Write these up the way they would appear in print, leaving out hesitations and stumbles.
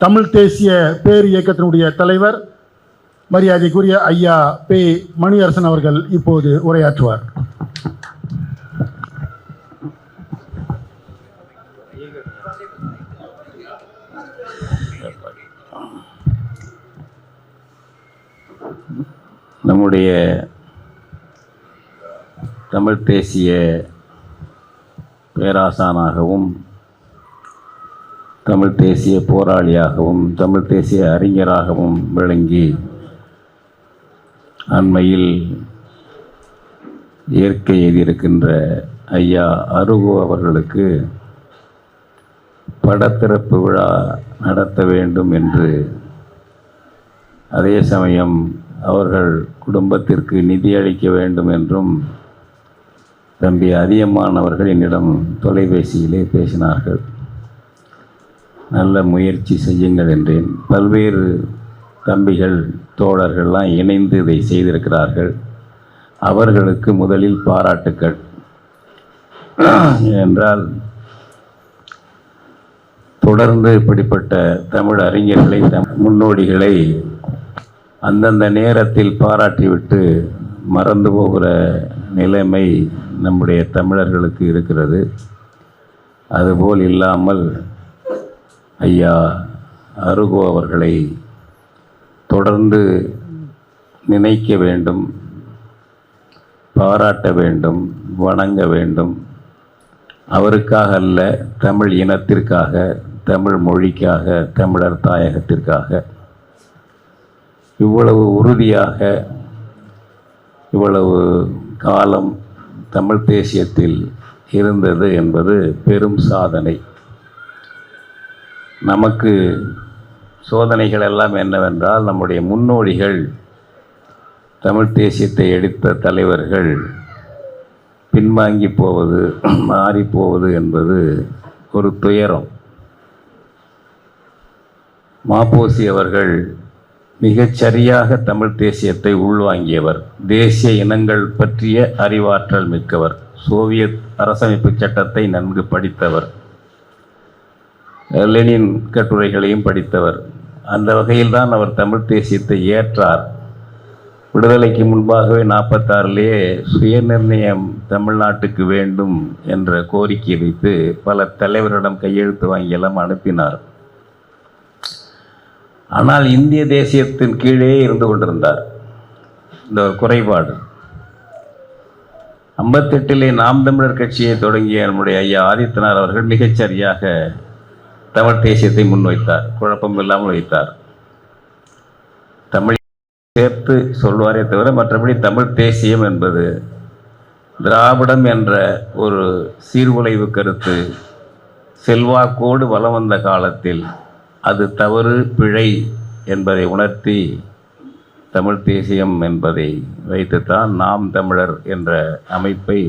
தமிழ் தேசிய பேர் இயக்கத்தினுடைய தலைவர் மரியாதைக்குரிய ஐயா பே மணியரசன் அவர்கள் இப்போது உரையாற்றுவார். நம்முடைய தமிழ் தேசிய பேராசானாகவும் தமிழ் தேசிய போராளியாகவும் தமிழ் தேசிய அறிஞராகவும் விளங்கி அண்மையில் இயற்கை எழுதியிருக்கின்ற ஐயா அருகோ அவர்களுக்கு படத்திறப்பு விழா நடத்த வேண்டும் என்று, அதே சமயம் அவர்கள் குடும்பத்திற்கு நிதி அளிக்க வேண்டும் என்றும் தம்பி அதியமான் அவர்கள் என்னிடம் தொலைபேசியிலே பேசினார்கள். நல்ல முயற்சி செய்யுங்கள் என்றேன். பல்வேறு தம்பிகள் தோழர்கள்லாம் இணைந்து இதை செய்திருக்கிறார்கள். அவர்களுக்கு முதலில் பாராட்டுக்கள். என்றால் தொடர்ந்து இப்படிப்பட்ட தமிழ் அறிஞர்களை, முன்னோடிகளை அந்தந்த நேரத்தில் பாராட்டிவிட்டு மறந்து போகிற நிலைமை நம்முடைய தமிழர்களுக்கு இருக்கிறது. அதுபோல் இல்லாமல் ஐயா அருகோ அவர்களை தொடர்ந்து நினைக்க வேண்டும், பாராட்ட வேண்டும், வணங்க வேண்டும். அவருக்காக அல்ல, தமிழ் இனத்திற்காக, தமிழ் மொழிக்காக, தமிழர் தாயகத்திற்காக இவ்வளவு உறுதியாக இவ்வளவு காலம் தமிழ் தேசியத்தில் இருந்தது என்பது பெரும் சாதனை. நமக்கு சோதனைகள் எல்லாம் என்னவென்றால், நம்முடைய முன்னோடிகள், தமிழ் தேசியத்தை எடுத்த தலைவர்கள் பின்வாங்கி போவது, மாறி போவது என்பது ஒரு துயரம். மாப்போசி அவர்கள் மிகச்சரியாக தமிழ் தேசியத்தை உள்வாங்கியவர். தேசிய இனங்கள் பற்றிய அறிவாற்றல் மிக்கவர். சோவியத் அரசமைப்பு சட்டத்தை நன்கு படித்தவர். லெனின் கட்டுரைகளையும் படித்தவர். அந்த வகையில்தான் அவர் தமிழ் தேசியத்தை ஏற்றார். விடுதலைக்கு முன்பாகவே 46லேயே சுயநிர்ணயம் தமிழ்நாட்டுக்கு வேண்டும் என்ற கோரிக்கை வைத்து பல தலைவரிடம் கையெழுத்து வாங்கியெல்லாம் அனுப்பினார். ஆனால் இந்திய தேசியத்தின் கீழே இருந்து கொண்டிருந்தார். இந்த ஒரு குறைபாடு. 58லே நாம் தமிழர் கட்சியை தொடங்கிய நம்முடைய ஐயா ஆதித்தனார் அவர்கள் மிகச்சரியாக தமிழ் தேசியத்தை முன்வைத்தார். குழப்பம் இல்லாமல் வைத்தார். தமிழ் சேர்த்து சொல்வாரே தவிர மற்றபடி தமிழ் தேசியம் என்பது திராவிடம் என்ற ஒரு சீர்குலைவு கருத்து செல்வாக்கோடு வலம் வந்த காலத்தில் அது தவறு, பிழை என்பதை உணர்த்தி தமிழ் தேசியம் என்பதை வைத்துத்தான் நாம் தமிழர் என்ற அமைப்பை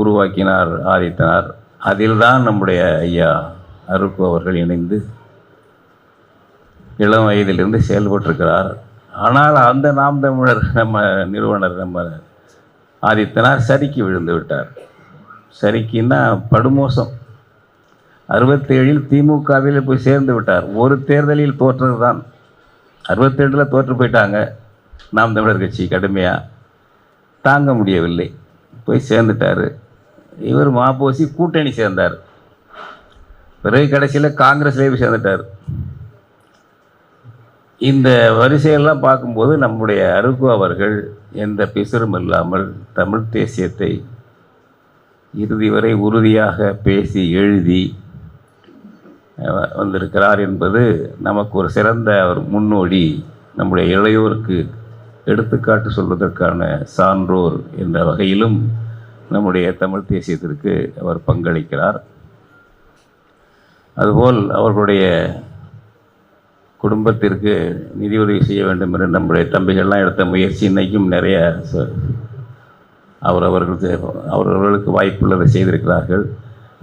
உருவாக்கினார் ஆதித்தனார். அதில்தான் நம்முடைய ஐயா அருகோ அவர்கள் இணைந்து இளம் வயதிலிருந்து செயல்பட்டிருக்கிறார். ஆனால் அந்த நாம் தமிழர் நம்ம நிறுவனர் நம்ம ஆதித்தனார் சறுக்கி விழுந்து விட்டார். சறுக்கின்னா படுமோசம். 67ல் திமுகவில் போய் சேர்ந்து விட்டார். ஒரு தேர்தலில் தோற்றது தான். 67ல் தோற்று போயிட்டாங்க. நாம் தமிழர் கட்சி கடுமையாக தாங்க முடியவில்லை, போய் சேர்ந்துட்டார். இவர் மாப்போசி கூட்டணி சேர்ந்தார். பிறகு கடைசியில் காங்கிரஸ்லேயே போய் சேர்ந்துட்டார். இந்த வரிசையெல்லாம் பார்க்கும்போது நம்முடைய அருகோ அவர்கள் எந்த பிசுறும் இல்லாமல் தமிழ் தேசியத்தை இறுதி வரை உறுதியாக பேசி எழுதி வந்திருக்கிறார் என்பது நமக்கு ஒரு சிறந்த ஒரு முன்னோடி. நம்முடைய இளையோருக்கு எடுத்துக்காட்டு சொல்வதற்கான சான்றோர் என்ற வகையிலும் நம்முடைய தமிழ் தேசியத்திற்கு அவர் பங்களிக்கிறார். அதுபோல் அவர்களுடைய குடும்பத்திற்கு நிதியுதவி செய்ய வேண்டும் என்று நம்முடைய தம்பிகள்லாம் எடுத்த முயற்சி இன்றைக்கும் நிறைய அவர்களுக்கு வாய்ப்புள்ளதை செய்திருக்கிறார்கள்.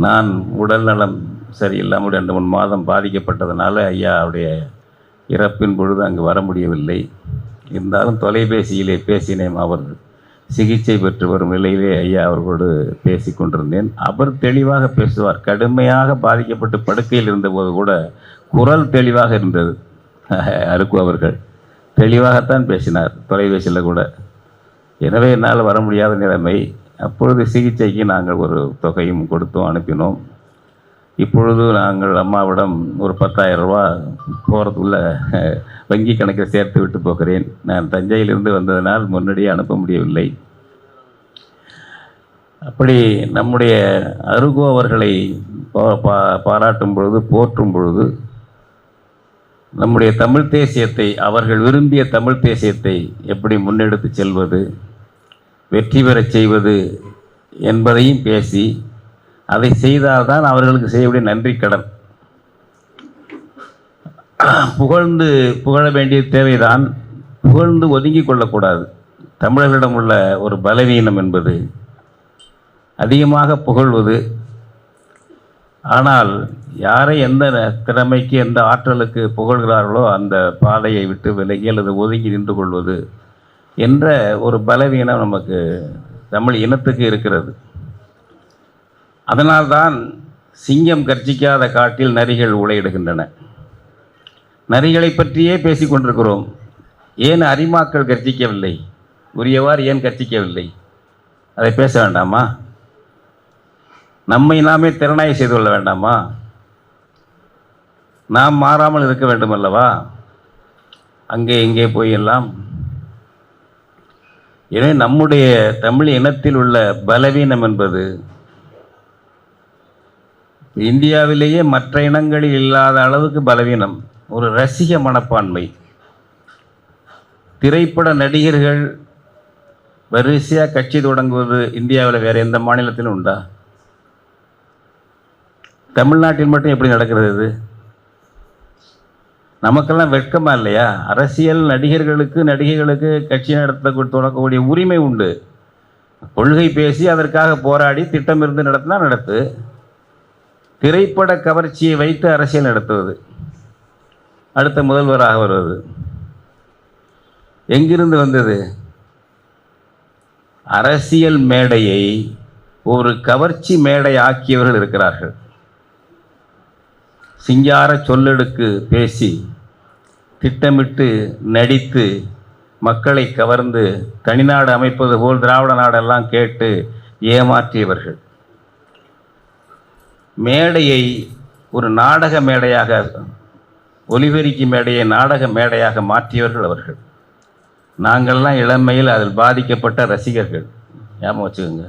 நான் உடல் நலம் சரியில்லாமல் 2-3 மாதம் பாதிக்கப்பட்டதுனால ஐயாவுடைய இறப்பின் பொழுது அங்கு வர முடியவில்லை. இருந்தாலும் தொலைபேசியிலே பேசினேன். அவர் சிகிச்சை பெற்று வரும் நிலையிலே ஐயா அவர்களோடு பேசி கொண்டிருந்தேன். அவர் தெளிவாக பேசுவார். கடுமையாக பாதிக்கப்பட்டு படுக்கையில் இருந்தபோது கூட குரல் தெளிவாக இருந்தது. அருக்கு அவர்கள் தெளிவாகத்தான் பேசினார், தொலைபேசியில் கூட. எனவே என்னால் வர முடியாத நிலைமை. அப்பொழுது சிகிச்சைக்கு நாங்கள் ஒரு தொகையும் கொடுத்தோம், அனுப்பினோம். இப்பொழுது நாங்கள் அம்மாவிடம் ஒரு 10,000 ரூபா போகிறதுக்குள்ள வங்கி கணக்கில் சேர்த்து விட்டு போகிறேன். நான் தஞ்சையிலிருந்து வந்ததனால் முன்னாடியே அனுப்ப முடியவில்லை. அப்படி நம்முடைய அருகோ அவர்களை பாராட்டும் பொழுது, போற்றும் பொழுது, நம்முடைய தமிழ் தேசியத்தை, அவர்கள் விரும்பிய தமிழ் தேசியத்தை எப்படி முன்னெடுத்து செல்வது, வெற்றி பெறச் செய்வது என்பதையும் பேசி, அதை செய்தால்தான் அவர்களுக்கு செய்யக்கூடிய நன்றி கடன். புகழ வேண்டிய தேவைதான், புகழ்ந்து ஒதுங்கி கொள்ளக்கூடாது. தமிழர்களிடம் உள்ள ஒரு பலவீனம் என்பது அதிகமாக புகழ்வது. ஆனால் யாரை எந்த திறமைக்கு, எந்த ஆற்றலுக்கு புகழ்கிறார்களோ அந்த பாதையை விட்டு விலகி அல்லது ஒதுங்கி நின்று கொள்வது என்ற ஒரு பலவீனம் நமக்கு தமிழ் இனத்துக்கு இருக்கிறது. அதனால்தான் சிங்கம் கர்ஜிக்காத காட்டில் நரிகள் ஊளையிடுகின்றன. நரிகளை பற்றியே பேசிக் கொண்டிருக்கிறோம். ஏன் அரிமாக்கள் கர்ஜிக்கவில்லை? உரியவாறு ஏன் கர்ஜிக்கவில்லை? அதை பேச வேண்டாமா? நம்மை நாமே திறனாய் செய்து கொள்ள வேண்டாமா? நாம் மாறாமல் இருக்க வேண்டும் அல்லவா? அங்கே இங்கே போய் எல்லாம். எனவே நம்முடைய தமிழ் இனத்தில் உள்ள பலவீனம் என்பது இந்தியாவிலேயே மற்ற இனங்களில் இல்லாத அளவுக்கு பலவீனம். ஒரு ரசிக மனப்பான்மை. திரைப்பட நடிகர்கள் வரிசையாக கட்சி தொடங்குவது இந்தியாவில் வேறு எந்த மாநிலத்திலும் உண்டா? தமிழ்நாட்டில் மட்டும் எப்படி நடக்கிறது இது? நமக்கெல்லாம் வெட்கமா இல்லையா? அரசியல் நடிகர்களுக்கு, நடிகைகளுக்கு கட்சி தொடங்கக்கூடிய உரிமை உண்டு. கொள்கை பேசி அதற்காக போராடி திட்டமிருந்து நடத்தினா நடத்து. திரைப்பட கவர்ச்சியை வைத்து அரசியல் நடத்துவது, அடுத்த முதல்வராக வருவது எங்கிருந்து வந்தது? அரசியல் மேடையை ஒரு கவர்ச்சி மேடை ஆக்கியவர்கள் இருக்கிறார்கள். சிங்கார சொல்லெடுக்கு பேசி, திட்டமிட்டு நடித்து, மக்களை கவர்ந்து தனிநாடு அமைப்பது போல் திராவிட நாடெல்லாம் கேட்டு ஏமாற்றியவர்கள். மேடையை ஒரு நாடக மேடையாக, ஒலிபெருக்கி மேடையை நாடக மேடையாக மாற்றியவர்கள் அவர்கள். நாங்கள்லாம் இளமையில் அதில் பாதிக்கப்பட்ட ரசிகர்கள். ஞாபகம் வச்சுக்கோங்க.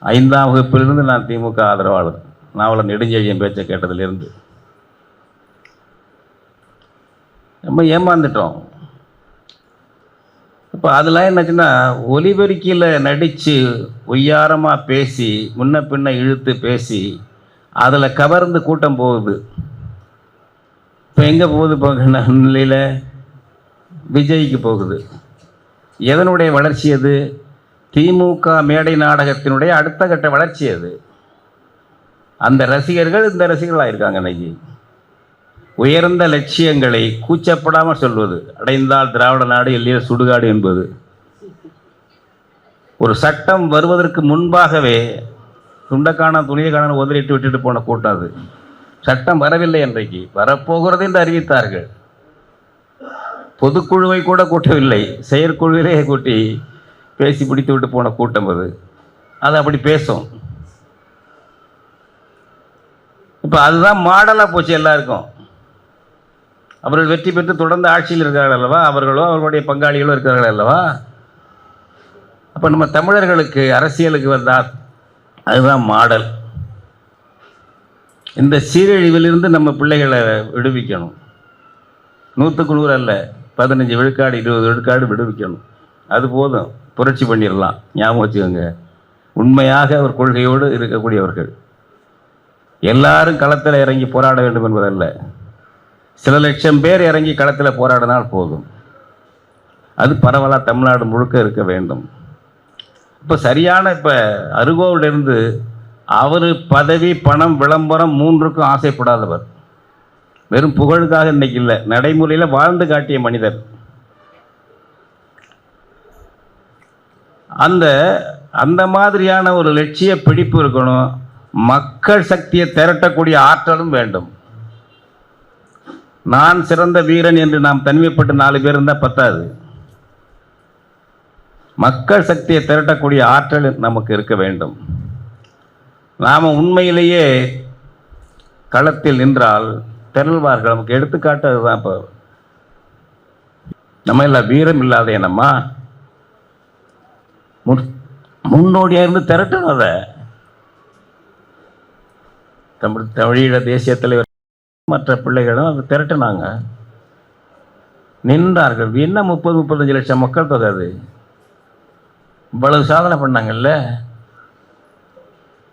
5ஆம் வகுப்பிலிருந்து நான் திமுக ஆதரவாளர். நாவலர் நெடுஞ்செழியன் பேச்சை கேட்டதிலிருந்து நம்ம ஏமாந்துட்டோம். இப்போ அதெல்லாம் என்னாச்சுன்னா, ஒலிபெருக்கியில் நடித்து ஒய்யாரமாக பேசி, முன்ன பின்ன இழுத்து பேசி, அதில் கவர்ந்து கூட்டம் போகுது. இப்போ எங்கே போகுது? இப்போ நிலையில் விஜய்க்கு போகுது. எதனுடைய வளர்ச்சி அது? திமுக மேடை நாடகத்தினுடைய அடுத்த கட்ட வளர்ச்சி அது. அந்த ரசிகர்கள் இந்த ரசிகர்களாக இருக்காங்க. இன்னைக்கு உயர்ந்த லட்சியங்களை கூச்சப்படாமல் சொல்வது, அடைந்தால் திராவிட நாடு இல்லையா சுடுகாடு என்பது. ஒரு சட்டம் வருவதற்கு முன்பாகவே துண்டக்கான துணியக்கான உதறிட்டு விட்டுட்டு போன கூட்டம் அது. சட்டம் வரவில்லை, என்றைக்கு வரப்போகிறது என்று அறிவித்தார்கள். பொதுக்குழுவை கூட கூட்டவில்லை, செயற்குழுவிலே கூட்டி பேசி பிடித்து விட்டு போன கூட்டம் அது. அது அப்படி பேசும். இப்போ அதுதான் மாடலாக போச்சு எல்லாருக்கும். அவர்கள் வெற்றி பெற்று தொடர்ந்து ஆட்சியில் இருக்கிறார்கள் அல்லவா? அவர்களோ அவர்களுடைய பங்காளிகளோ இருக்கிறார்கள் அல்லவா? அப்போ நம்ம தமிழர்களுக்கு அரசியலுக்கு வந்தால் அதுதான் மாடல். இந்த சீரழிவிலிருந்து நம்ம பிள்ளைகளை விடுவிக்கணும். 100க்கு 100 அல்ல, 15 விழுக்காடு 20 விழுக்காடு விடுவிக்கணும். அது போதும், புரட்சி பண்ணிடலாம். ஞாபகம் வச்சுக்கோங்க. உண்மையாக ஒரு கொள்கையோடு இருக்கக்கூடியவர்கள். எல்லாரும் களத்தில் இறங்கி போராட வேண்டும் என்பதல்ல. சில லட்சம் பேர் இறங்கி களத்தில் போராடினால் போதும். அது பரவலாக தமிழ்நாடு முழுக்க இருக்க வேண்டும். இப்போ சரியான, இப்போ அருகோவிலிருந்து அவர் பதவி, பணம், விளம்பரம் 3க்கும் ஆசைப்படாதவர். வெறும் புகழுக்காக இன்னைக்கு இல்லை, நடைமுறையில் வாழ்ந்து காட்டிய மனிதர். அந்த அந்த மாதிரியான ஒரு லட்சிய பிடிப்பு இருக்கணும். மக்கள் சக்தியை திரட்டக்கூடிய ஆற்றலும் வேண்டும். நான் சிறந்த வீரன் என்று நாம் தனிமைப்பட்டு 4 பேர் இருந்தால் பத்தாது. மக்கள் சக்தியை திரட்டக்கூடிய ஆற்றல் நமக்கு இருக்க வேண்டும். நாம் உண்மையிலேயே களத்தில் நின்றால் திரள்வார்கள். நமக்கு எடுத்துக்காட்டு அதுதான். இப்போ நம்ம எல்லாம் வீரம் இல்லாத என்னம்மா முன்னோடியாக இருந்து திரட்டணும். அதை தமிழீழ தேசிய தலைவர் மற்ற பிள்ளைகளும் அதை திரட்டினாங்க, நின்றார்கள். என்ன 30-35 லட்சம் மக்கள் தொகை, அது இவ்வளவு சாதனை பண்ணாங்கல்ல.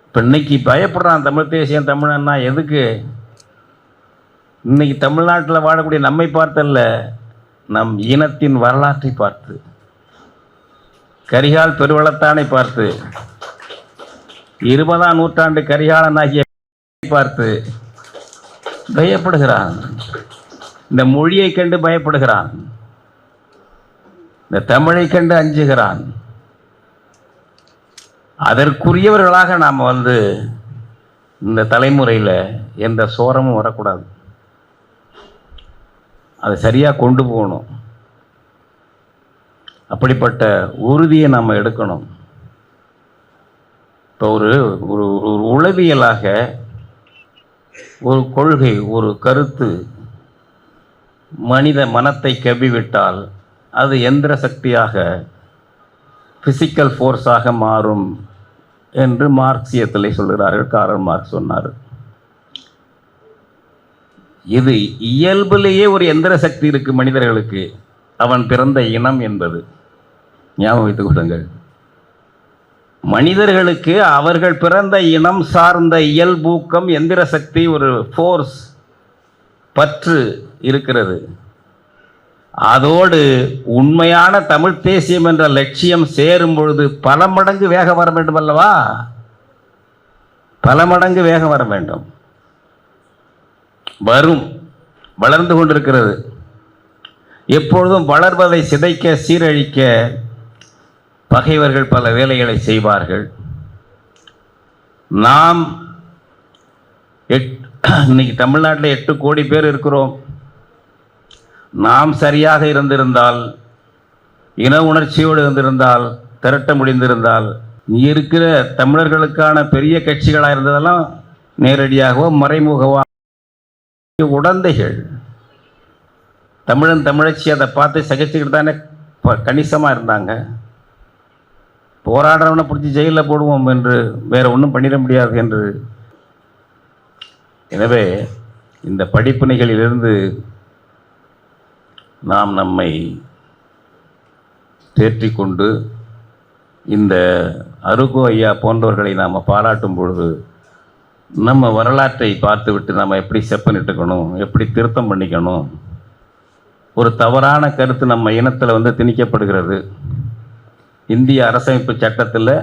இப்போ இன்னைக்கு பயப்படுறான் தமிழ் தேசியம் தமிழன்னா. எதுக்கு? இன்னைக்கு தமிழ்நாட்டில் வாழக்கூடிய நம்மை பார்த்தல்ல, நம் இனத்தின் வரலாற்றை பார்த்து, கரிகால் பெருவளத்தானை பார்த்து, 20ஆம் நூற்றாண்டு கரிகாலனாகிய பார்த்து பயப்படுகிறான். இந்த மொழியை கண்டு பயப்படுகிறான். இந்த தமிழை கண்டு அஞ்சுகிறான். அதற்குரியவர்களாக நாம் இந்த தலைமுறையில் எந்த சோரமும் வரக்கூடாது. அதை சரியாக கொண்டு போகணும். அப்படிப்பட்ட உறுதியை நாம் எடுக்கணும். இப்போ ஒரு உளவியலாக ஒரு கொள்கை, ஒரு கருத்து மனித மனத்தை கவ்விவிட்டால் அது எந்திர சக்தியாக, ஃபிசிக்கல் ஃபோர்ஸாக மாறும் என்று மார்க்சியத்தில் சொல்கிறார்கள். காரல் மார்க்ஸ் சொன்னார். இது இயல்பிலேயே ஒரு எந்திர சக்தி இருக்கு மனிதர்களுக்கு. அவன் பிறந்த இனம் என்பது ஞாபகம் வைத்துக் கொள்ளுங்கள். மனிதர்களுக்கு அவர்கள் பிறந்த இனம் சார்ந்த இயல்பூக்கம், எந்திர சக்தி, ஒரு ஃபோர்ஸ், பற்று இருக்கிறது. அதோடு உண்மையான தமிழ் தேசியம் என்ற லட்சியம் சேரும் பொழுது பல மடங்கு வேகம் வர வேண்டும் அல்லவா? பல மடங்கு வேகம் வர வேண்டும். வரும், வளர்ந்து கொண்டிருக்கிறது. எப்பொழுதும் வளர்வதை சிதைக்க, சீரழிக்க பகைவர்கள் பல வேலைகளை செய்வார்கள். நாம் இன்னைக்கு தமிழ்நாட்டில் 8 கோடி பேர் இருக்கிறோம். நாம் சரியாக இருந்திருந்தால், இன உணர்ச்சியோடு இருந்திருந்தால், திரட்ட முடிந்திருந்தால், இங்கே இருக்கிற தமிழர்களுக்கான பெரிய கட்சிகளாக இருந்ததெல்லாம் நேரடியாகவோ மறைமுகவோ உடந்தைகள். தமிழன் தமிழச்சி அதை பார்த்து சகிச்சுக்கிட்டு தானே கணிசமாக இருந்தாங்க. போராடுறவனை பிடிச்சி ஜெயிலில் போடுவோம் என்று, வேற ஒன்றும் பண்ணிட முடியாது என்று. எனவே இந்த படிப்பினைகளிலிருந்து நாம் நம்மை தேற்றிக்கொண்டு, இந்த அருகோ ஐயா போன்றவர்களை நாம் பாராட்டும் பொழுது நம்ம வரலாற்றை பார்த்துவிட்டு நம்ம எப்படி செப்பனிட்டுக்கணும், எப்படி திருத்தம் பண்ணிக்கணும். ஒரு தவறான கருத்து நம்ம இனத்தில் திணிக்கப்படுகிறது. இந்திய அரசமைப்பு சட்டத்தில்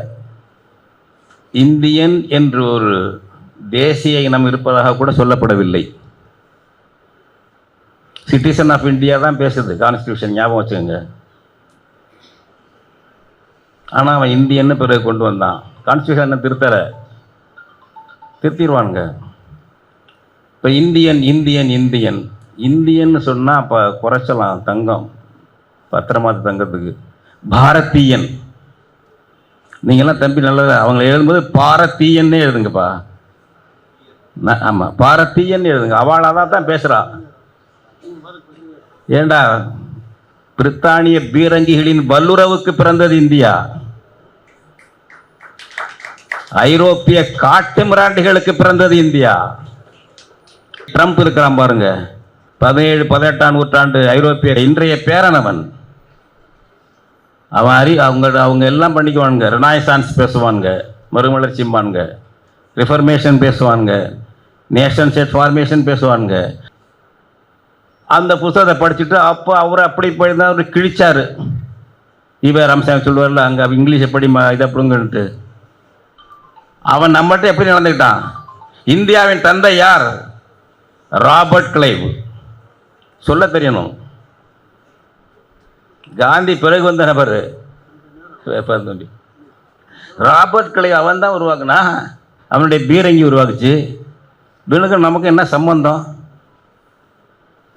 இந்தியன் என்று ஒரு தேசிய இனம் இருப்பதாக கூட சொல்லப்படவில்லை. சிட்டிசன் ஆஃப் இந்தியா தான் பேசுது கான்ஸ்டியூஷன், ஞாபகம் வச்சுக்கோங்க. ஆனால் அவன் இந்தியன்னு பிறகு கொண்டு வந்தான். கான்ஸ்டியூஷன் திருத்திடுவானுங்க. இப்போ இந்தியன் இந்தியன் இந்தியன் இந்தியன்னு சொன்னால் அப்போ குறைச்சலாம், தங்கம் பத்திரமாத்து தங்கத்துக்கு. பாரதியன், நீங்கள்லாம் தம்பி நல்லது, அவங்களை எழுதும்போது பாரதியன்னே எழுதுங்கப்பா. ஆமாம், பாரதியன் எழுதுங்க. அவளாக தான் பேசுகிறா. ஏண்டா, பிரித்தானிய பீரங்கிகளின் வல்லுறவுக்கு பிறந்தது இந்தியா. ஐரோப்பிய காட்டு மிராண்டிகளுக்கு பிறந்தது இந்தியா. ட்ரம்ப் இருக்கிறான் பாருங்க, 17-18ஆம் நூற்றாண்டு ஐரோப்பிய இன்றைய பேரனவன். அவன் அவங்க எல்லாம் பண்ணிக்குவானுங்க. ரெனாய்சான்ஸ் பேசுவானுங்க, மறுமலர்ச்சிம்பானுங்க, ரிஃபர்மேஷன் பேசுவானுங்க, நேஷன் ஸ்டேட் ஃபார்மேஷன் பேசுவானுங்க. அந்த புத்தகத்தை படிச்சுட்டு அப்போ அவர் அப்படி போயிருந்தா அவர் கிழிச்சார். இவர் ரம்சாமி சொல்லுவார்ல, அங்கே இங்கிலீஷ் எப்படி இதை அப்படிங்கன்ட்டு. அவன் நம்மகிட்ட எப்படி நடந்துக்கிட்டான்? இந்தியாவின் தந்தை யார்? Robert Clive. சொல்ல தெரியணும். காந்தி பிறகு வந்த நபர். வேப்பார் தோண்டி. ராபர்ட் கிளை அவன் தான் உருவாக்குனா, அவனுடைய பீரங்கி உருவாக்குச்சு. இவனுக்கு நமக்கு என்ன சம்பந்தம்?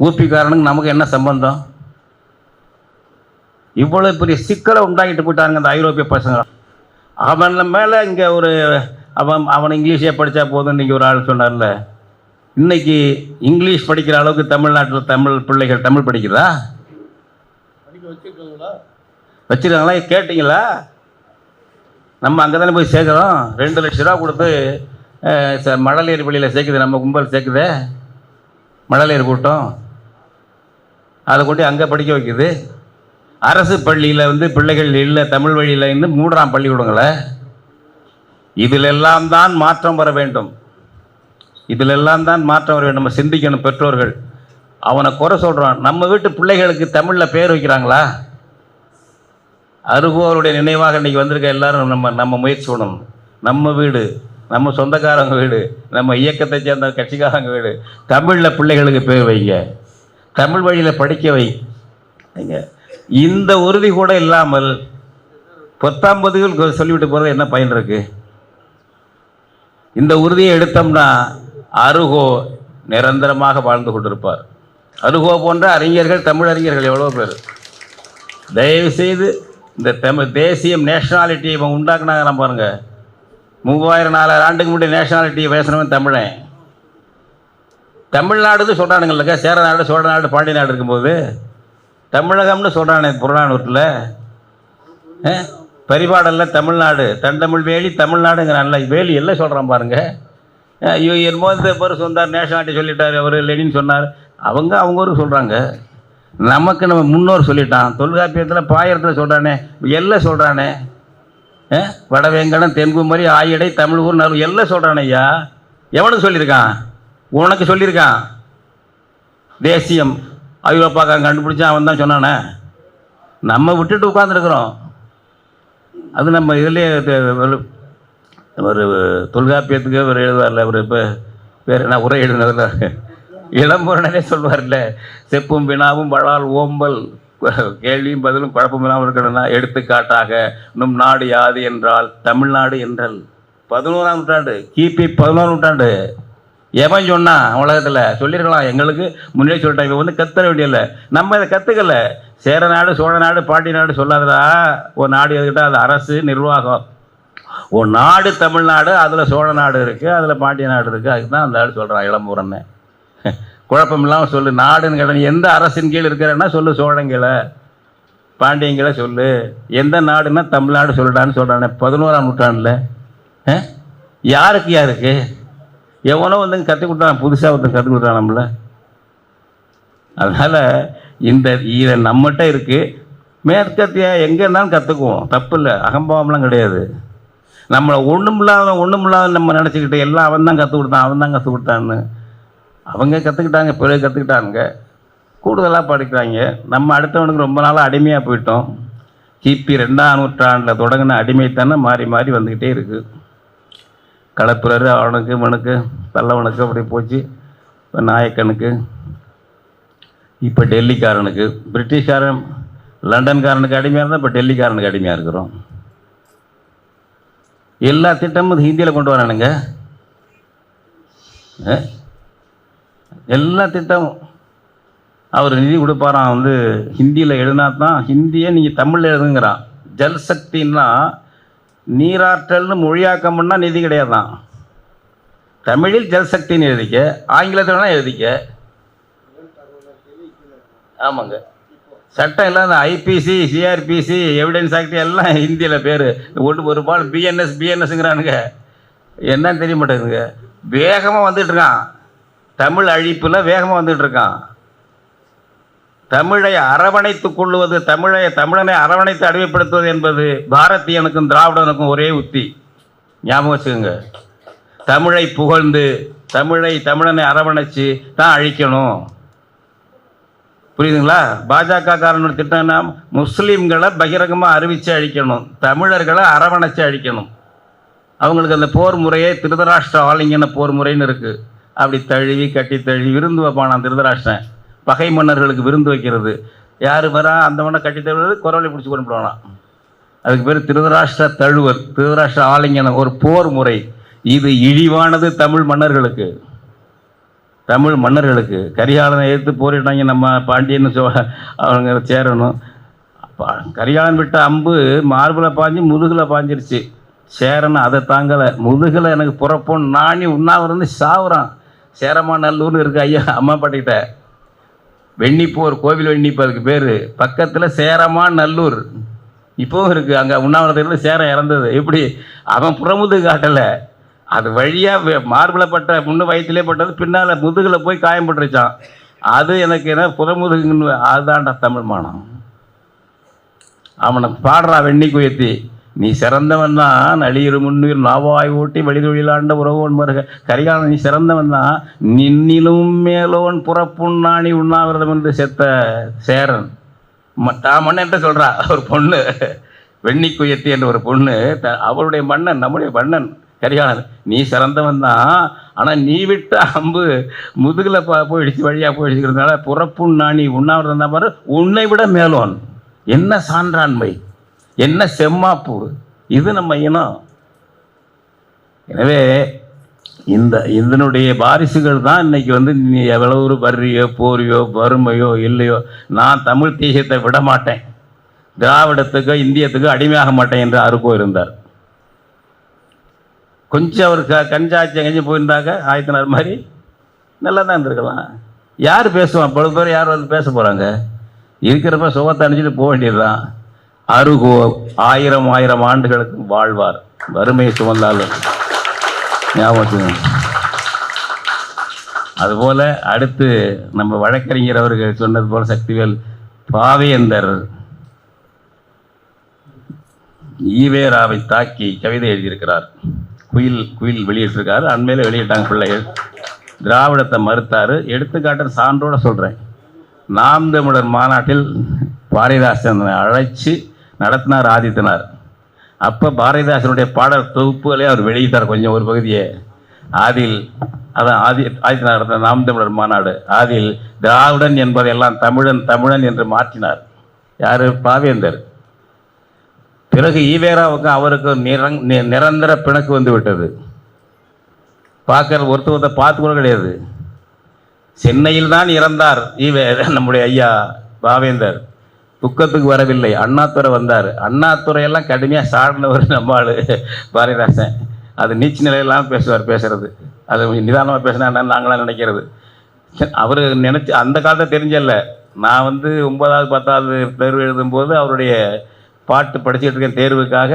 ஊப்பிக்காரனுக்கு நமக்கு என்ன சம்பந்தம்? இவ்வளோ பெரிய சிக்கலை உண்டாக்கிட்டு போயிட்டாங்க அந்த ஐரோப்பிய பசங்க. அவன் மேலே இங்கே ஒரு அவன் இங்கிலீஷே படித்தா போதும் நீங்கள் ஒரு ஆள் சொன்னார்ல. இன்னைக்கு இங்கிலீஷ் படிக்கிற அளவுக்கு தமிழ்நாட்டில் தமிழ் பிள்ளைகள் தமிழ் படிக்கிறதா? வச்சுருக்காங்களா? கேட்டிங்களா? நம்ம அங்கே தானே போய் சேர்க்குறோம். 2 லட்ச ரூபா கொடுத்து மழலையர் பள்ளியில் சேர்க்குது நம்ம கும்பல் சேர்க்குது. மழலையர் கூட்டம் அதை கொண்டு அங்கே படிக்க வைக்குது. அரசு பள்ளியில் பிள்ளைகள் இல்லை தமிழ் வழியில் இன்னும் 3ஆம் பள்ளிக்கூடங்களை. இதிலெல்லாம் தான் மாற்றம் வர வேண்டும். இதிலெல்லாம் தான் மாற்றம் வர வேண்டும். நம்ம சிந்திக்கணும். பெற்றோர்கள் அவனை குறை சொல்கிறான். நம்ம வீட்டு பிள்ளைகளுக்கு தமிழில் பேர் வைக்கிறாங்களா? அருகோருடைய நினைவாக இன்றைக்கி வந்திருக்க எல்லாரும் நம்ம முயற்சி பண்ணணும். நம்ம வீடு, நம்ம சொந்தக்காரங்க வீடு, நம்ம இயக்கத்தை சேர்ந்த கட்சிக்காரங்க வீடு, தமிழில் பிள்ளைகளுக்கு பேர் வைங்க, தமிழ் வழியில் படிக்க வைங்க. இந்த உறுதி கூட இல்லாமல் 10ஆம் பதிவுகள் சொல்லிவிட்டு போகிறது என்ன பயன் இருக்கு? இந்த உறுதியை எடுத்தோம்னா அருகோ நிரந்தரமாக வாழ்ந்து கொண்டிருப்பார். அருகோ போன்ற அறிஞர்கள், தமிழறிஞர்கள் எவ்வளோ பேர். தயவுசெய்து இந்த தேசியம் நேஷனாலிட்டி இவங்க உண்டாக்குனாங்க பாருங்க. 3000-4000 ஆண்டுக்கு முன்னாடி நேஷனாலிட்டி பேசுகிறவன் தமிழன். தமிழ்நாடுன்னு சொல்கிறானுங்க இல்லைங்க. சேர நாடு, சோழ நாடு, பாண்டிய நாடு இருக்கும்போது தமிழகம்னு சொல்கிறானே புறநானூற்றில். பரிபாடலில் தமிழ்நாடு, தண்டமிழ் வேலி தமிழ்நாடுங்கிறான்ல. வேலி எல்லாம் சொல்கிறான் பாருங்க. ஐயோ என்னமோ இந்த பேர் சொன்னார், நேஷனாலிட்டி சொல்லிட்டார் அவர், லெனின் சொன்னார். அவங்க ஊருக்கு சொல்கிறாங்க. நமக்கு நம்ம முன்னோர் சொல்லிட்டான். தொல்காப்பியத்தில் பாயிரத்தில் சொல்கிறானே, எல்லாம் சொல்கிறானே. வடவேங்கடம், தென்குமரி, ஆயிடை, தமிழ் ஊர், நறு எல்லாம் சொல்கிறானே. ஐயா எவனுக்கு சொல்லியிருக்கான்? உனக்கு சொல்லியிருக்கான். தேசியம் ஐரோப்பாக்காரன் கண்டுபிடிச்சா அவன் தான் சொன்னானே. நம்ம விட்டுட்டு உட்காந்துருக்குறோம். அது நம்ம இதுலேயே ஒரு தொல்காப்பியத்துக்கு ஒரு எழுதுவார்ல, ஒரு இப்போ வேறு என்ன உரை எழுதினதில் இளம்பொருளனே சொல்வார்ல, செப்பும் வினாவும் வளால் ஓம்பல் கேள்வியும் பதிலும் குழப்பம் இல்லாமல் இருக்கணும்னா, எடுத்துக்காட்டாக நம் நாடு யாது என்றால் தமிழ்நாடு என்றால் 11ஆம் நூற்றாண்டு, கிபி 11ஆம் நூற்றாண்டு. எவன் சொன்னான்? உலகத்தில் சொல்லியிருக்கலாம். எங்களுக்கு முன்னே சொல்லிட்டாங்க. இப்போ கற்றுற வேண்டியதில்லை. நம்ம இதை கற்றுக்கல. சேர நாடு, சோழ நாடு, பாண்டிய நாடு சொல்லாததா. ஒரு நாடு எதுக்கிட்ட அது அரசு நிர்வாகம். ஒரு நாடு தமிழ்நாடு, அதில் சோழ நாடு இருக்குது, அதில் பாண்டிய நாடு இருக்குது. அதுக்கு தான் அந்த ஆடு சொல்கிறான் இளம்பூரன்னு. குழப்பம் இல்லாமல் சொல்லு. நாடுன்னு கேட்டால் எந்த அரசின் கீழ் இருக்கிறன்னா சொல்லு. சோழங்களை, பாண்டியங்களை சொல்லு. எந்த நாடுன்னா தமிழ்நாடு சொல்லிட்டான்னு சொல்கிறானே 11ஆம் நூற்றாண்டில். யாருக்கு எவனோ கற்றுக் கொடுத்தான், புதுசாக ஒருத்தன் கற்றுக் கொடுத்தான் நம்மள. அதனால் இதை நம்மகிட்ட இருக்குது. மேற்கத்திய எங்கே இருந்தாலும் கற்றுக்குவோம், தப்பு இல்லை, அகம்பாவம்லாம் கிடையாது. நம்மளை ஒன்றும் இல்லாத நம்ம நினச்சிக்கிட்டு எல்லாம் அவன் தான் கற்றுக் கொடுத்தான்னு அவங்க கற்றுக்கிட்டாங்க, பிறகு கற்றுக்கிட்டாங்க, கூடுதலாக படிக்கிறாங்க. நம்ம அடுத்தவனுக்கு ரொம்ப நாளாக அடிமையாக போயிட்டோம். கிபி 2ஆம் நூற்றாண்டில் தொடங்கின அடிமைத்தானே மாறி மாறி வந்துக்கிட்டே இருக்குது. களப்பிரர் அவனுக்கு மனுக்கு பல்லவனுக்கு அப்படி போச்சு. இப்போ நாயக்கனுக்கு, இப்போ டெல்லிக்காரனுக்கு, பிரிட்டிஷ்காரன் லண்டன்காரனுக்கு அடிமையாக இருந்தால் இப்போ டெல்லிக்காரனுக்கு அடிமையாக இருக்கிறோம். எல்லா திட்டமும் ஹிந்தியில் கொண்டு வரானுங்க. எல்லா திட்டமும் அவர் நிதி கொடுப்பாரான். ஹிந்தியில் எழுதினா தான், ஹிந்தியை நீங்கள் தமிழில் எழுதுங்கிறான். ஜல்சக்தின்னா நீராற்றல்னு மொழியாக்கம் பண்ணால் நிதி கிடையாதான். தமிழில் ஜல்சக்தின்னு எழுதிக்க, ஆங்கிலத்தில் வேணால் எழுதிக்க. ஆமாங்க. சட்டம் எல்லாம் இந்த ஐபிசி, சிஆர்பிசி, எவிடன்ஸ் ஆக்ட் எல்லாம் ஹிந்தியில் பேர். ஒரு பால் பிஎன்எஸ்ங்கிறானுங்க. என்னன்னு தெரிய மாட்டேங்குதுங்க. வேகமாக வந்துட்டுருக்கான். தமிழ் அழிப்பில் வேகமாக வந்துட்டுருக்கான். தமிழை அரவணைத்துக் கொள்வது, தமிழனை அரவணைத்து அடிமைப்படுத்துவது என்பது பாரதியனுக்கும் திராவிடனுக்கும் ஒரே உத்தி. ஞாபகம் வச்சுக்கோங்க. தமிழை புகழ்ந்து தமிழனை அரவணைச்சு தான் அழிக்கணும். புரியுதுங்களா? பாஜக காரனோட திட்டம்னா முஸ்லீம்களை பகிரங்கமாக அறிவித்து அழிக்கணும், தமிழர்களை அரவணைச்சு அழிக்கணும். அவங்களுக்கு அந்த போர் முறையே திருதராஷ்டிர ஆலிங்கன போர் முறைன்னு இருக்குது. அப்படி தழுவி கட்டி தழுவி விருந்து வைப்பானான் திருதராஷ்டிரன். பகை மன்னர்களுக்கு விருந்து வைக்கிறது. யார் வரா அந்த மண்ணை கட்டி தழுவது குரவலை பிடிச்சி கொண்டு போவானான். அதுக்கு பேர் திருதராஷ்டிர தழுவர், திருதராஷ்டிர ஆலிங்கனம், ஒரு போர் முறை. இது இழிவானது தமிழ் மன்னர்களுக்கு. தமிழ் மன்னர்களுக்கு கரிகாலனை எதிர்த்து போரிட்டாங்க நம்ம பாண்டியன்னு அவங்க சேரணும். கரிகாலன் விட்ட அம்பு மார்பில் பாஞ்சு முதுகில் பாஞ்சிருச்சு. சேரன் அதை தாங்கலை, முதுகில் எனக்கு புறப்போன்னு நாணி உண்ணாவிருந்து சாவுறான். சேரமாநல்லூர்னு இருக்கு ஐயா அம்மா பாட்டிக்கிட்ட. வெண்ணிப்போர் கோவில் வெண்ணிப்பு அதுக்கு பேர். பக்கத்தில் சேரமாநல்லூர் இப்போவும் இருக்குது. அங்கே உண்ணாவிரதத்தில் சேரம் இறந்தது. எப்படி அவன் புறமுது காட்டலை, அது வழியாக மார்பில் பட்ட முன்னு வயிற்றுலே பட்டது, பின்னால் முதுகில் போய் காயம் பட்டுருச்சான். அது எனக்கு என்ன புறமுதுகுன்னு, அதுதான்டா தமிழ் மானம். அவனை பாடுறா வெண்ணி குயத்தி, நீ சிறந்தவன் தான் நளியிரு முன்னுயிர் நாவாய் ஓட்டி வழிதொழிலாண்ட உறவோன் மருக. கரிகாலன் நீ சிறந்தவன் தான், நின்னிலும் மேலோன் புறப்புண்ணாணி உண்ணாவிரதம் என்று செத்த சேரன். மன்னன் என்று சொல்கிறா ஒரு பொண்ணு, வெண்ணி குயத்தி என்ற ஒரு பொண்ணு, அவருடைய மன்னன், நம்முடைய மன்னன் கரிகாலன். நீ சிறந்தவன் தான், ஆனால் நீ விட்ட அம்பு முதுகில் போயிடுச்சு, வழியாக போயிடுச்சுக்கிறதுனால புறப்புண்ணாணி உண்ணாவிரதம் தான் பாரு, உன்னை விட மேலோன். என்ன சான்றாண்மை, என்ன செம்மாப்பு, இது நம்ம இனம். எனவே இதனுடைய வாரிசுகள் தான் இன்னைக்கு வந்து நீ எவ்வளவு ஒரு வர்றியோ போறியோ வறுமையோ இல்லையோ, நான் தமிழ் தேசியத்தை விட மாட்டேன், திராவிடத்துக்கோ இந்தியத்துக்கோ அடிமையாக மாட்டேன் என்று அருகோ இருந்தார். கொஞ்சம் அவர் கஞ்சாச்சி கஞ்சி போயிருந்தாக்க ஆயத்தினார் மாதிரி நல்லா தான் இருந்திருக்கலாம். யார் பேசுவான்? பல பேர் யார் வந்து பேச போகிறாங்க? இருக்கிறப்ப சுகத்தை அணிஞ்சிட்டு போக வேண்டியதுதான். அருகோ 1000 ஆண்டுகளுக்கு வாழ்வார், வறுமையை சுமந்தாலும். ஞாபகம். அதுபோல் அடுத்து நம்ம வழக்கறிஞர் அவர்கள் சொன்னது போல் சக்திவேல் பாவேந்தர் ஈவேராவை தாக்கி கவிதை எழுதியிருக்கிறார். குயில் வெளியிட்டிருக்காரு. அண்மையில் வெளியிட்டாங்க பிள்ளைகள். திராவிடத்தை மறுத்தார். எடுத்துக்காட்டு சான்றோட சொல்கிறேன். நாம் தமிழர் மாநாட்டில் பாரதிதாசனை அழைச்சி நடத்தினார் ஆதித்தனார். அப்போ பாரதிதாசனுடைய பாடல் தொகுப்புகளே அவர் வெளியிட்டார், கொஞ்சம் ஒரு பகுதியை. அதில் அதான் ஆதித்தனார் நடத்தின நாம் தமிழர் மாநாடு. அதில் திராவிடன் என்பதையெல்லாம் தமிழன் என்று மாற்றினார். யார்? பாவேந்தர். பிறகு ஈவேராவுக்கு அவருக்கு நிரந்தர பிணக்கு வந்து விட்டது. பார்க்குற ஒருத்தர் பார்த்து கூட கிடையாது. சென்னையில் தான் இறந்தார் நம்முடைய ஐயா பாவேந்தர். துக்கத்துக்கு வரவில்லை. அண்ணாதுரை வந்தார். அண்ணாதுரையெல்லாம் கடுமையாக சாடினவர் நம்ம ஆள் பாரதிதாசன். அது நீச்சு நிலையெல்லாம் பேசுறது. அது நிதானமாக பேசினா நாங்களாம் நினைக்கிறது. அவர் நினச்சி அந்த காலத்தை தெரிஞ்சல. நான் வந்து 9வது 10வது தேர்வு எழுதும்போது அவருடைய பாட்டு படிச்சுட்டு இருக்கேன். தேர்வுக்காக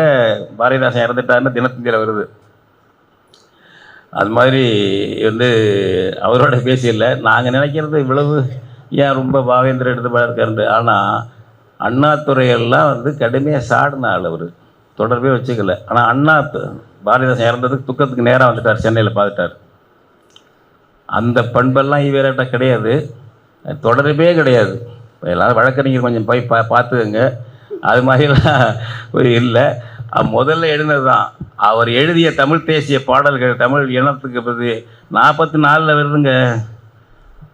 பாரதிதாசன் இறந்துட்டாருன்னு தினத்தந்தியில் வருது. அது மாதிரி வந்து அவரோட பேசியில்லை. நாங்கள் நினைக்கிறது இவ்வளவு ஏன் ரொம்ப பாவேந்திர எடுத்து இருக்காரு. ஆனால் அண்ணாதுரையெல்லாம் வந்து கடுமையாக சாடின ஆள். அவர் தொடர்பே வச்சுக்கல. ஆனால் பாரதிதாசன் இறந்ததுக்கு துக்கத்துக்கு நேராக வந்துட்டார், சென்னையில் பார்த்துட்டார். அந்த பண்பெல்லாம் ஈவேராட்ட கிடையாது, தொடர்பே கிடையாது. எல்லோரும் வழக்கறிஞர் கொஞ்சம் போய் பார்த்துக்கங்க. அது மாதிரிலாம் இல்லை. முதல்ல எழுதினது தான் அவர் எழுதிய தமிழ் தேசிய பாடல்கள். தமிழ் இனத்துக்கு பற்றி 44 வருதுங்க.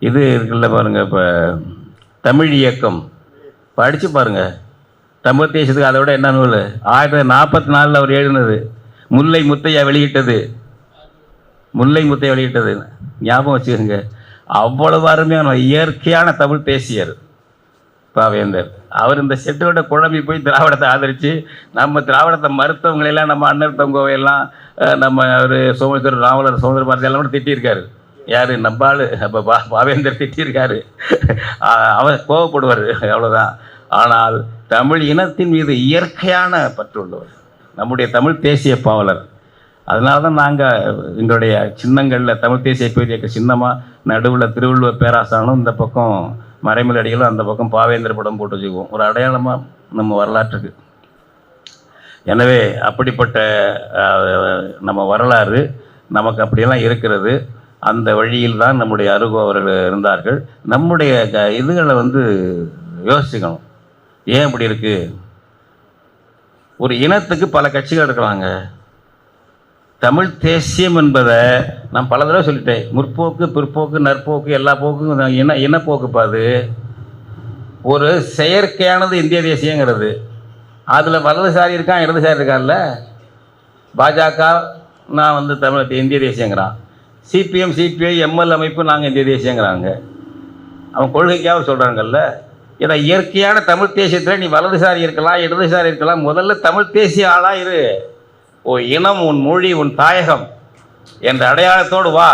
இது இருக்குல்ல பாருங்கள், இப்போ தமிழ் இயக்கம் படித்து பாருங்கள். தமிழ் தேசியத்துக்கு அதை விட என்ன நூல்? 1944 அவர் எழுதினது. முல்லை முத்தையா வெளியிட்டது. ஞாபகம் வச்சுக்கோங்க. அவ்வளவு அருமையான இயற்கையான தமிழ் தேசியர் பாவேந்தர். அவர் இந்த செட்டோட குழம்பி போய் திராவிடத்தை ஆதரித்து, நம்ம திராவிடத்தை மறுத்தவங்களெல்லாம், நம்ம அண்ணர் தங்கோவையெல்லாம், நம்ம ஒரு சோமேஸ்வரர் ராமலர் சுதந்திர பாரதி எல்லாம் கூட திட்டியிருக்காரு. யார்? நம்பாள். அப்போ பாவேந்தர் திட்டியிருக்காரு. அவர் கோவப்படுவார், அவ்வளோதான். ஆனால் தமிழ் இனத்தின் மீது இயற்கையான பற்றுள்ளவர் நம்முடைய தமிழ் தேசிய பாவலர். அதனால தான் நாங்கள் எங்களுடைய சின்னங்களில் தமிழ் தேசிய பேரியக்க சின்னமாக நடுவில் திருவள்ளுவர் பேராசானும், இந்த பக்கம் மறைமலை அடிகளும், அந்த பக்கம் பாவேந்தர் படம் போட்டு வச்சுக்குவோம், ஒரு அடையாளமாக நம்ம வரலாற்றுக்கு. எனவே அப்படிப்பட்ட நம்ம வரலாறு நமக்கு அப்படியெல்லாம் இருக்கிறது. அந்த வழியில் தான் நம்முடைய அருகோ அவர்கள் இருந்தார்கள். நம்முடைய இதுகளை வந்து யோசிக்கணும். ஏன் இப்படி இருக்குது? ஒரு இனத்துக்கு பல கட்சிகள் இருக்கிறாங்க. தமிழ் தேசியம் என்பதை நான் பல தடவை சொல்லிட்டேன். முற்போக்கு, பிற்போக்கு, நற்போக்கு, எல்லா போக்கும் இனப்போக்குப்பா. அது ஒரு செயற்கையானது இந்திய தேசியங்கிறது. அதில் வலதுசாரி இருக்கான், இடதுசாரி இருக்கான்ல. பாஜக நான் வந்து இந்திய தேசியங்கிறான், சிபிஎம் சிபிஐ எம்எல் அமைப்பு நாங்கள் இந்திய தேசியங்கிறாங்க. அவன் கொள்கைக்காக சொல்கிறாங்கல்ல. ஏன்னா இயற்கையான தமிழ் தேசியத்தில் நீ வலதுசாரி இருக்கலாம், இடதுசாரி இருக்கலாம், முதல்ல தமிழ் தேசிய ஆளாக இரு. உன் இனம், உன் மொழி, உன் தாயகம் என்ற அடையாளத்தோடு வா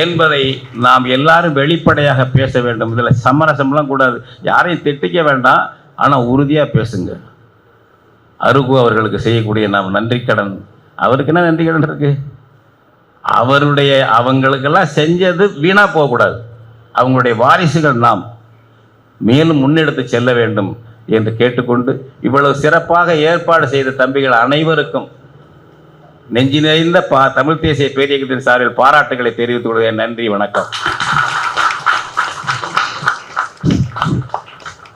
என்பதை நாம் எல்லாரும் வெளிப்படையாக பேச வேண்டும். இதில் சமரசம்லாம் கூடாது, யாரையும் திட்டிக்க வேண்டாம், ஆனால் உறுதியாக பேசுங்க. அருகு அவர்களுக்கு செய்யக்கூடிய நாம் நன்றி கடன், அவருக்கு என்ன நன்றி கடன் இருக்கு? அவங்களுக்கெல்லாம் செஞ்சது வீணாக போகக்கூடாது. அவங்களுடைய வாரிசுகள் நாம் மேலும் முன்னெடுத்து செல்ல வேண்டும் என்று கேட்டுக்கொண்டு, இவ்வளவு சிறப்பாக ஏற்பாடு செய்த தம்பிகள் அனைவருக்கும் நெஞ்சி நிறைந்த தமிழ் தேசிய பேரியக்கத்தின் சார்பில் பாராட்டுகளை தெரிவித்துக் கொள்கிறேன். நன்றி, வணக்கம்.